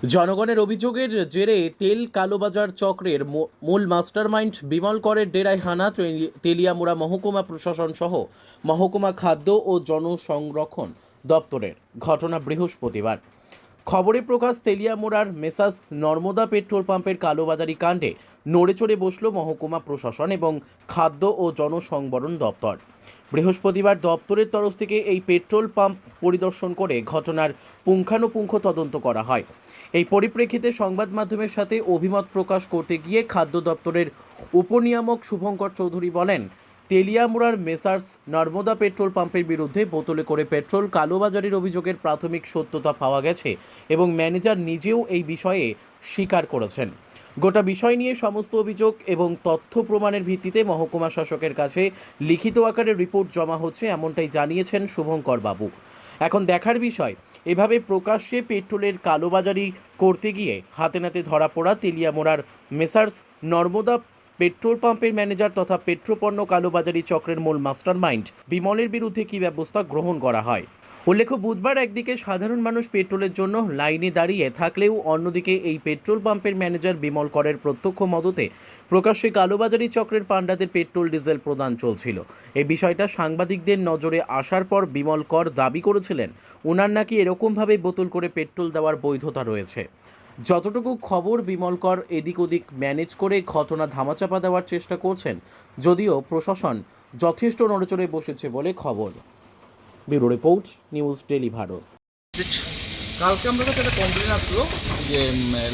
জনগণের অভিযোগের জেরে তেল কালোবাজার চক্রের মূল মাস্টারমাইন্ড বিমল করের ডেরায় হানা তেলিয়ামুড়া মহকুমা প্রশাসন সহ মহকুমা খাদ্য ও জনসংরক্ষণ দপ্তরের। ঘটনা বৃহস্পতিবার। খবরে প্রকাশ, তেলিয়ামুড়ার মেসাস নর্মদা পেট্রোল পাম্পের কালোবাজারি কাণ্ডে নড়েচড়ে বসল মহকুমা প্রশাসন এবং খাদ্য ও জনসংবরণ দপ্তর। বৃহস্পতিবার দপ্তরের তরফ থেকে এই পেট্রোল পাম্প পরিদর্শন করে ঘটনার পুঙ্খানুপুঙ্খ তদন্ত করা হয়। এই পরিপ্রেক্ষিতে সংবাদ মাধ্যমের সাথে অভিমত প্রকাশ করতে গিয়ে খাদ্য দপ্তরের উপনিয়ামক শুভঙ্কর চৌধুরী বলেন, তেলিয়ামুড়ার মেসার্স নর্মদা পেট্রোল পাম্পের বিরুদ্ধে বোতলে করে পেট্রোল কালোবাজারির অভিযোগের প্রাথমিক সত্যতা পাওয়া গেছে এবং ম্যানেজার নিজেও এই বিষয়ে স্বীকার করেছেন। গোটা বিষয় নিয়ে সমস্ত অভিযোগ এবং তথ্য প্রমাণের ভিত্তিতে মহকুমা শাসকের কাছে লিখিত আকারে রিপোর্ট জমা হচ্ছে, এমনটাই জানিয়েছেন শুভঙ্কর বাবু। এখন দেখার বিষয়, এভাবে প্রকাশ্যে পেট্রোলের কালোবাজারি করতে গিয়ে হাতে নাতে ধরা পড়া তেলিয়ামুড়ার মেসার্স নর্মদা পেট্রোল পাম্পের ম্যানেজার তথা পেট্রোপণ্য কালোবাজারি চক্রের মূল মাস্টারমাইন্ড বিমলের বিরুদ্ধে কী ব্যবস্থা গ্রহণ করা হয়। উল্লেখ্য, বুধবার একদিকে সাধারণ মানুষ পেট্রোলের জন্য লাইনে দাঁড়িয়ে থাকলেও অন্যদিকে এই পেট্রোল পাম্পের ম্যানেজার বিমল করের প্রত্যক্ষ মদতে প্রকাশ্যে কালোবাজারি চক্রের পাণ্ডাদের পেট্রোল ডিজেল প্রদান চলছিল। এই বিষয়টা সাংবাদিকদের নজরে আসার পর বিমল কর দাবি করেছিলেন ওনার নাকি এরকমভাবে বোতল করে পেট্রোল দেওয়ার বৈধতা রয়েছে। যতটুকু খবর, বিমল কর এদিক ওদিক ম্যানেজ করে ঘটনা ধামাচাপা দেওয়ার চেষ্টা করছেন, যদিও প্রশাসন যথেষ্ট নড়েচড়ে বসেছে বলে খবর। Bureau report, news daily Bharat. কালকে আমার কাছে একটা কমপ্লেন আসলো যে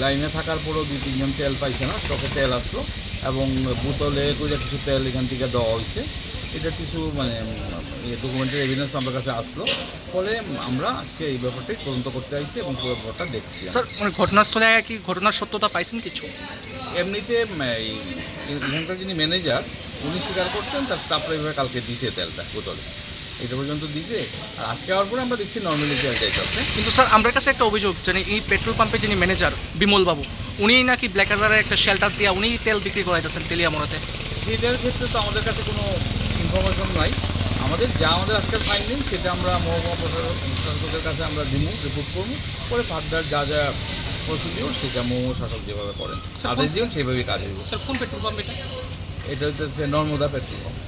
লাইনে থাকার পরও 2-3 জন তেল পাইছে না, স্টকে তেল আসলো এবং বোতলে করে কিছু তেল এখান থেকে দেওয়া হয়েছে। এটা কিছু ডকুমেন্টারি এভিডেন্স আমার কাছে আসলো, ফলে আমরা আজকে এই ব্যাপারটাই তদন্ত করতে আইছি এবং পুরো ব্যাপারটা দেখছি। স্যার, ঘটনাস্থলে কি ঘটনার সত্যতা পাইছেন কিছু? এমনিতে এখানকার যিনি ম্যানেজার উনি স্বীকার করছেন তার স্টাফরা এইভাবে কালকে দিছে তেলটা বোতলে, এটা পর্যন্ত দিছে। আর আজকে আওয়ার পরে আমরা দেখছি নর্মালি তেল যাইতেছে। কিন্তু স্যার, আমার কাছে একটা অভিযোগ, জানি এই পেট্রোল পাম্পের যিনি ম্যানেজার বিমল বাবু, উনি নাকি ব্ল্যাক কালারের একটা শেল্টার দিয়ে উনি তেল বিক্রি করাইতেছেন তেলিয়ামুড়াতে। সেটার ক্ষেত্রে তো আমাদের কাছে কোনো ইনফরমেশন নাই। আমাদের আজকের ফাইন্ডিং সেটা আমরা মহকুমা প্রশাসকের কাছে আমরা দিব, রিপোর্ট করবো, পরে ফার্দার যা যা প্রসিডিওর সেটা মহকুমা শাসক যেভাবে করেন আদেশ দিবেন সেভাবেই কাজ হইব। স্যার, কোন পেট্রোল পাম্প এটা? এটা হচ্ছে নর্মদা পেট্রোল পাম্প।